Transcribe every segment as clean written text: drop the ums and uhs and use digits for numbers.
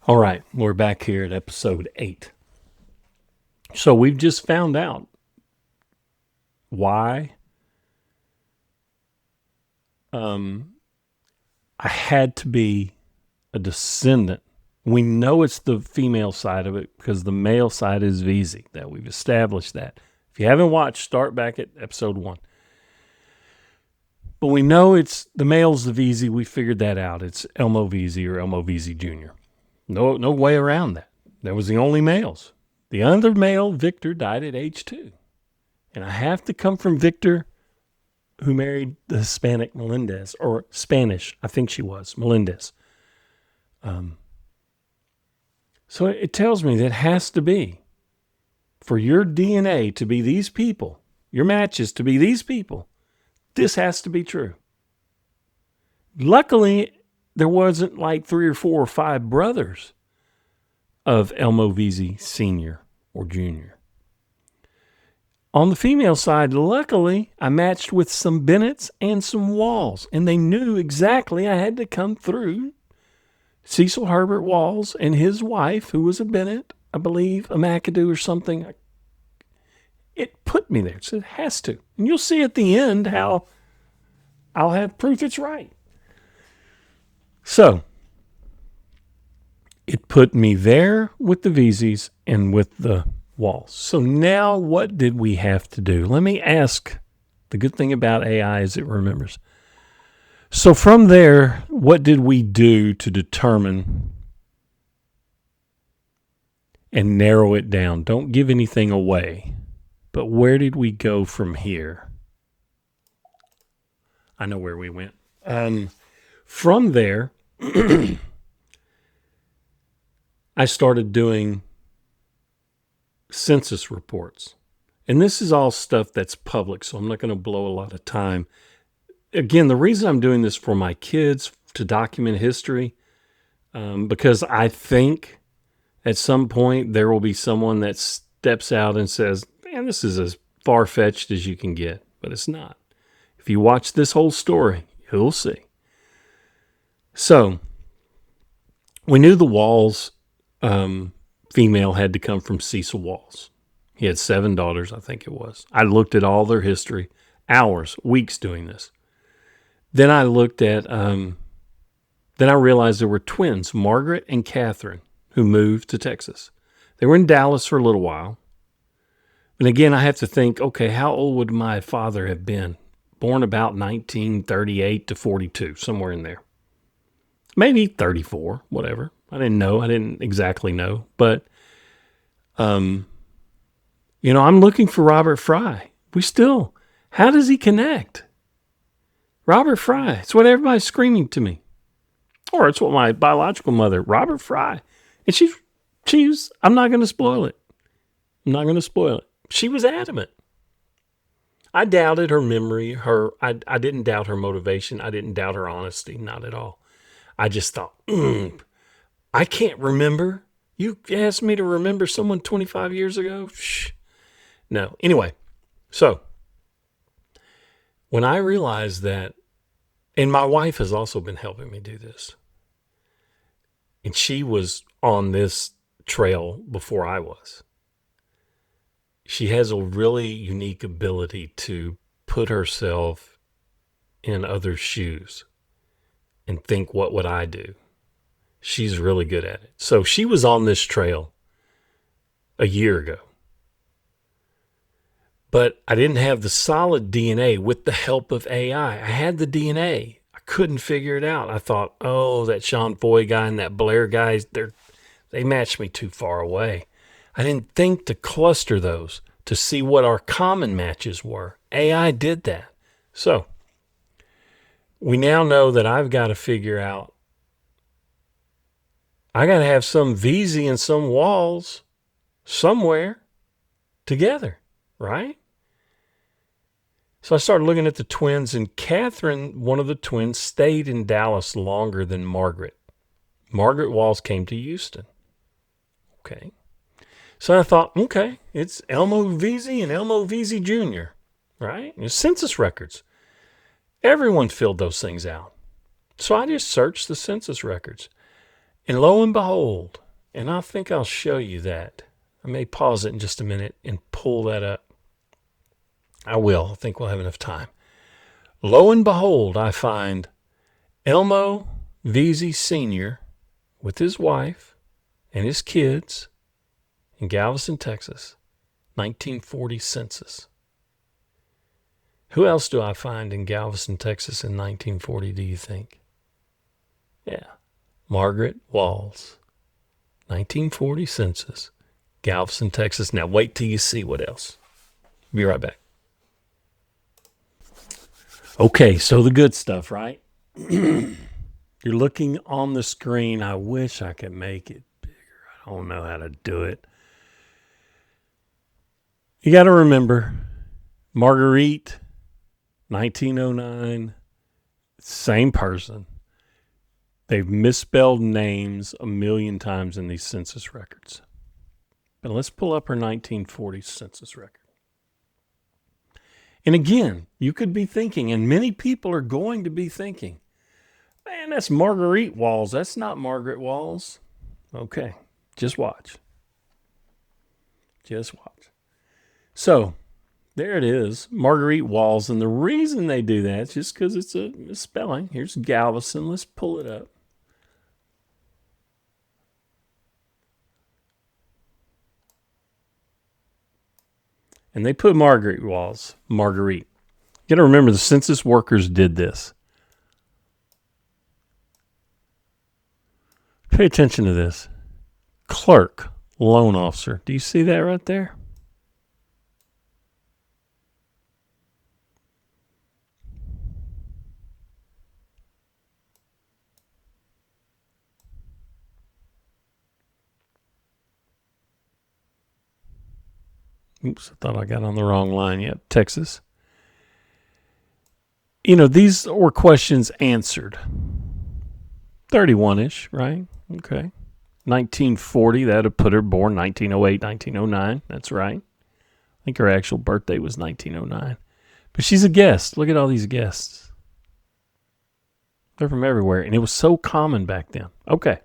All right, we're back here at episode 8. So we've just found out why I had to be a descendant. We know it's the female side of it because the male side is VZ. That we've established that. If you haven't watched, start back at episode 1. But we know it's the male's the VZ. We figured that out. It's Elmo VZ or Elmo VZ Jr. No way around that. That was the only males. The other male, Victor, died at age 2. And I have to come from Victor, who married the Hispanic Melendez, or Spanish, I think she was, Melendez. So it tells me that it has to be, for your DNA to be these people, your matches to be these people, this has to be true. Luckily, there wasn't like 3 or 4 or 5 brothers of Elmo VZ Sr. or Jr. On the female side, luckily, I matched with some Bennetts and some Walls, and they knew exactly I had to come through Cecil Herbert Walls and his wife, who was a Bennett, I believe, a McAdoo or something. It put me there, so it has to. And you'll see at the end how I'll have proof it's right. So, it put me there with the VZs and with the Walls. So now what did we have to do? Let me ask. The good thing about AI is it remembers. So from there, what did we do to determine and narrow it down? Don't give anything away. But where did we go from here? I know where we went. From there, I started doing census reports. And this is all stuff that's public, so I'm not going to blow a lot of time. Again, the reason I'm doing this for my kids, to document history, because I think at some point there will be someone that steps out and says, man, this is as far-fetched as you can get. But it's not. If you watch this whole story, you'll see. So, we knew the Walls female had to come from Cecil Walls. He had 7 daughters, I think it was. I looked at all their history, hours, weeks doing this. Then I looked at, then I realized there were twins, Margaret and Catherine, who moved to Texas. They were in Dallas for a little while. And again, I have to think, okay, how old would my father have been? Born about 1938 to 42, somewhere in there. Maybe 34, whatever. I didn't know. I didn't exactly know. But, I'm looking for Robert Fry. How does he connect? Robert Fry. It's what everybody's screaming to me. Or it's what my biological mother, Robert Fry. And she's, I'm not going to spoil it. She was adamant. I doubted her memory. I didn't doubt her motivation. I didn't doubt her honesty. Not at all. I just thought, I can't remember. You asked me to remember someone 25 years ago? Shh. No. Anyway, so when I realized that, and my wife has also been helping me do this, and she was on this trail before I was. She has a really unique ability to put herself in other shoes and think, what would I do? She's really good at it. So she was on this trail a year ago. But I didn't have the solid DNA with the help of AI. I had the DNA. I couldn't figure it out. I thought, that Sean Foy guy and that Blair guy, they matched me too far away. I didn't think to cluster those to see what our common matches were. AI did that. So we now know that I've got to figure out, I got to have some VZ and some Walls somewhere together, right? So I started looking at the twins, and Catherine, one of the twins, stayed in Dallas longer than Margaret. Margaret Walls came to Houston. Okay. So I thought, okay, it's Elmo VZ and Elmo VZ Jr., right? And census records. Everyone filled those things out. So I just searched the census records. And lo and behold, and I think I'll show you that. I may pause it in just a minute and pull that up. I will. I think we'll have enough time. Lo and behold, I find Elmo Veazey Sr. with his wife and his kids in Galveston, Texas, 1940 census. Who else do I find in Galveston, Texas in 1940, do you think? Yeah, Margaret Walls, 1940 census, Galveston, Texas. Now wait till you see what else. Be right back. Okay, so the good stuff, right? You're looking on the screen. I wish I could make it bigger. I don't know how to do it. You got to remember, Marguerite, 1909, same person. They've misspelled names a million times in these census records. But let's pull up her 1940 census record. And again, you could be thinking, and many people are going to be thinking, man, that's Marguerite Walls. That's not Margaret Walls. Okay, just watch. Just watch. So, there it is, Marguerite Walls. And the reason they do that is just because it's a misspelling. Here's Galveston. Let's pull it up. And they put Marguerite Walls, Marguerite. You got to remember the census workers did this. Pay attention to this. Clerk, loan officer. Do you see that right there? Oops, I thought I got on the wrong line. Yep, Texas. You know, these were questions answered. 31-ish, right? Okay. 1940, that would put her born 1908, 1909. That's right. I think her actual birthday was 1909. But she's a guest. Look at all these guests. They're from everywhere. And it was so common back then. Okay.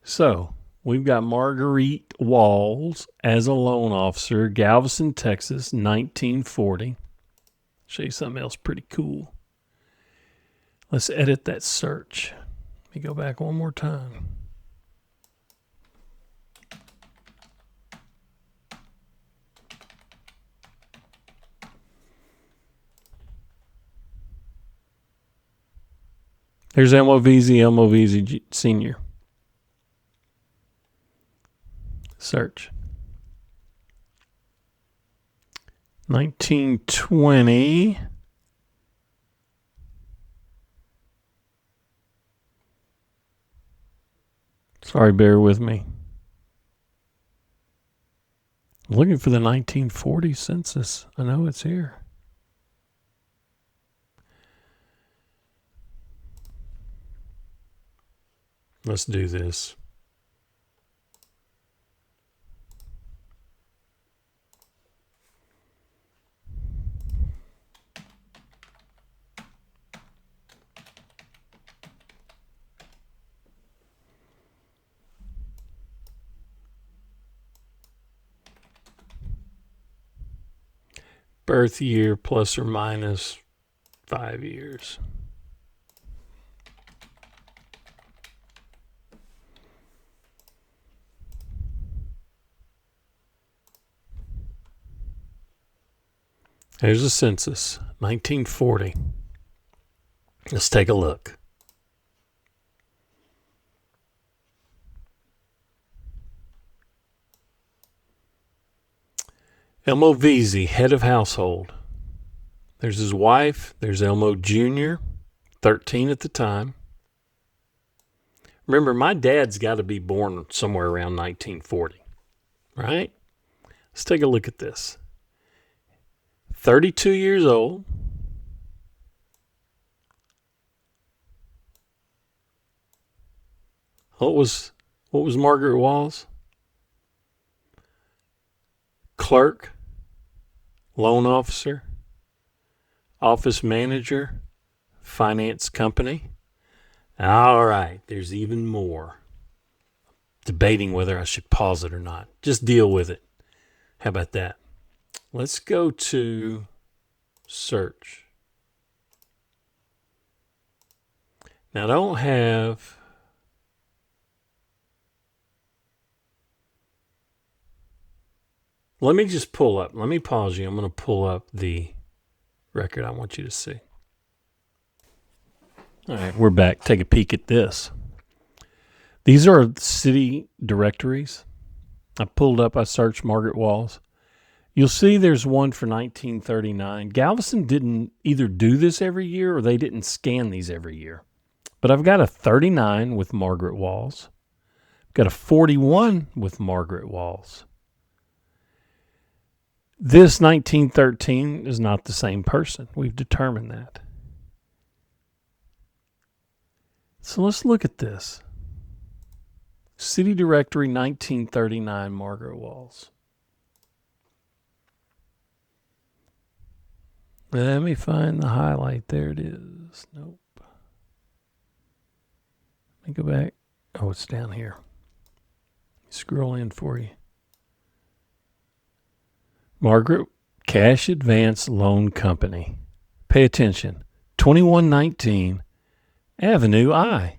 So, we've got Marguerite Walls as a loan officer, Galveston, Texas, 1940. Show you something else pretty cool. Let's edit that search. Let me go back one more time. There's Elmo Veazey Sr. Search. 1920. Sorry, bear with me. I'm looking for the 1940 census. I know it's here. Let's do this. Birth year plus or minus 5 years. There's a census, 1940. Let's take a look. Elmo Veazey, head of household. There's his wife. There's Elmo Jr., 13 at the time. Remember, my dad's got to be born somewhere around 1940, right? Let's take a look at this. 32 years old. What was Margaret Walls? Clerk, loan officer, office manager, finance company. All right, there's even more. Debating whether I should pause it or not. Just deal with it. How about that? Let's go to search. Now, I don't have... Let me just pull up. Let me pause you. I'm going to pull up the record I want you to see. All right, we're back. Take a peek at this. These are city directories. I pulled up, I searched Margaret Walls. You'll see there's one for 1939. Galveston didn't either do this every year or they didn't scan these every year. But I've got a 39 with Margaret Walls. I've got a 41 with Margaret Walls. This 1913 is not the same person. We've determined that. So let's look at this. City Directory 1939 Margaret Walls. Let me find the highlight. There it is. Nope. Let me go back. Oh, it's down here. Scroll in for you. Margaret Cash Advance Loan Company. Pay attention. 2119 Avenue I.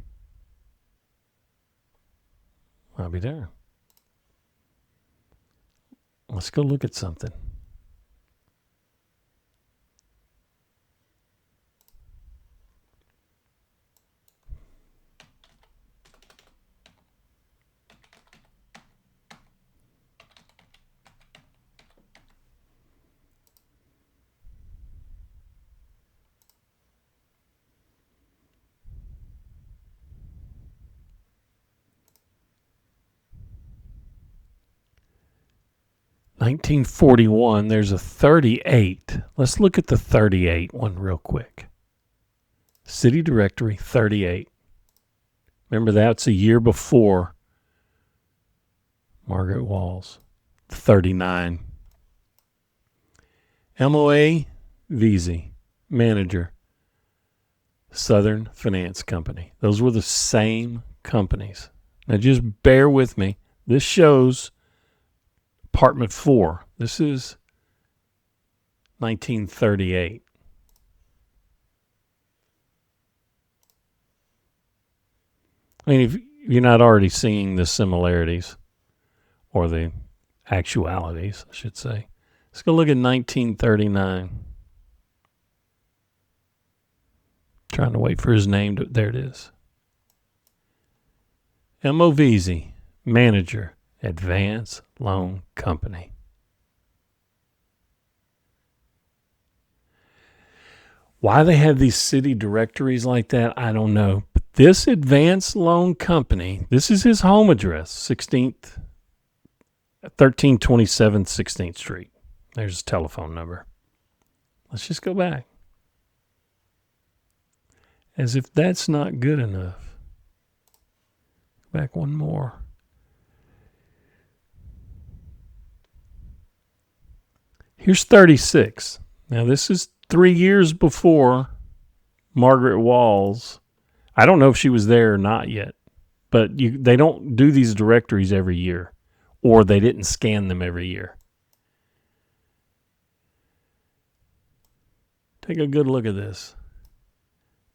I'll be there. Let's go look at something. $1941, there's a 38. Let's look at the 38 one real quick. City Directory 38. Remember, that's a year before Margaret Walls. 39. MOA Veazey, manager, Southern Finance Company. Those were the same companies. Now just bear with me. This shows Apartment 4. This is 1938. I mean, if you're not already seeing the similarities or the actualities, I should say. Let's go look at 1939. Trying to wait for his name. There it is. M.O. Veazey, manager, Advance Loan Company. Why they have these city directories like that, I don't know. But this Advance Loan Company, this is his home address, 1327 16th Street. There's his telephone number. Let's just go back. As if that's not good enough. Back one more. Here's 36. Now, this is 3 years before Margaret Walls. I don't know if she was there or not yet, but they don't do these directories every year, or they didn't scan them every year. Take a good look at this.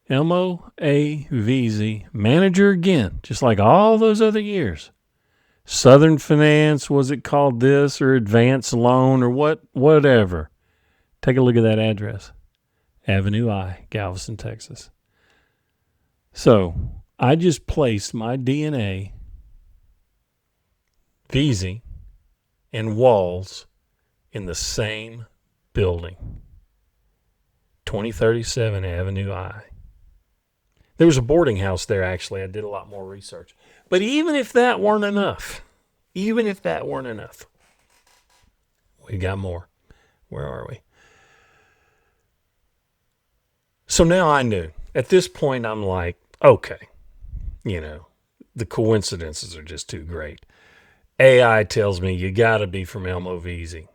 M.O.A. Veazey, manager again, just like all those other years. Southern Finance, was it called this, or Advance Loan, or whatever. Take a look at that address. Avenue I, Galveston, Texas. So, I just placed my DNA, Veazey, and Walls in the same building. 2037 Avenue I. There was a boarding house there, actually. I did a lot more research. But even if that weren't enough, we got more. Where are we? So now I knew. At this point, I'm like, okay, the coincidences are just too great. AI tells me you got to be from Elmo Veazey,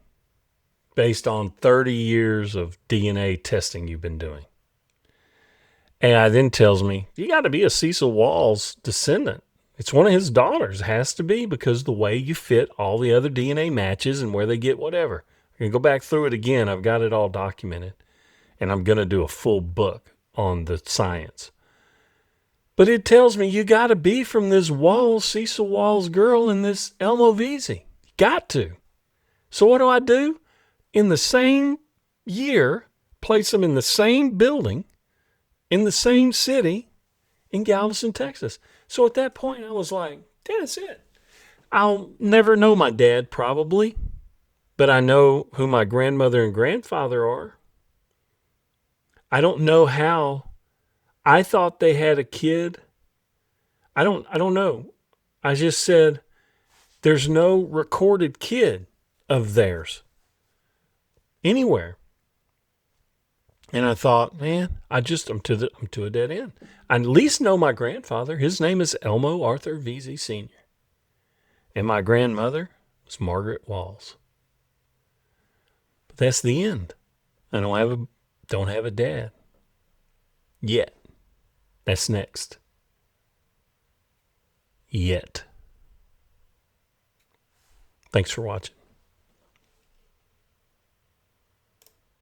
based on 30 years of DNA testing you've been doing. AI then tells me, you got to be a Cecil Walls descendant. It's one of his daughters. It has to be because the way you fit all the other DNA matches and where they get whatever. I'm going to go back through it again. I've got it all documented. And I'm going to do a full book on the science. But it tells me you got to be from this Walls, Cecil Walls girl and this Elmo Veazey. Got to. So what do? In the same year, place them in the same building, in the same city, in Galveston, Texas. So at that point, I was like, that's it. I'll never know my dad, probably, but I know who my grandmother and grandfather are. I don't know how. I thought they had a kid. I don't know. I just said, there's no recorded kid of theirs anywhere. And I thought, man, I'm to a dead end. I at least know my grandfather. His name is Elmo Arthur Veazey Sr. And my grandmother was Margaret Walls. But that's the end. I don't have a dad yet. That's next. Yet. Thanks for watching.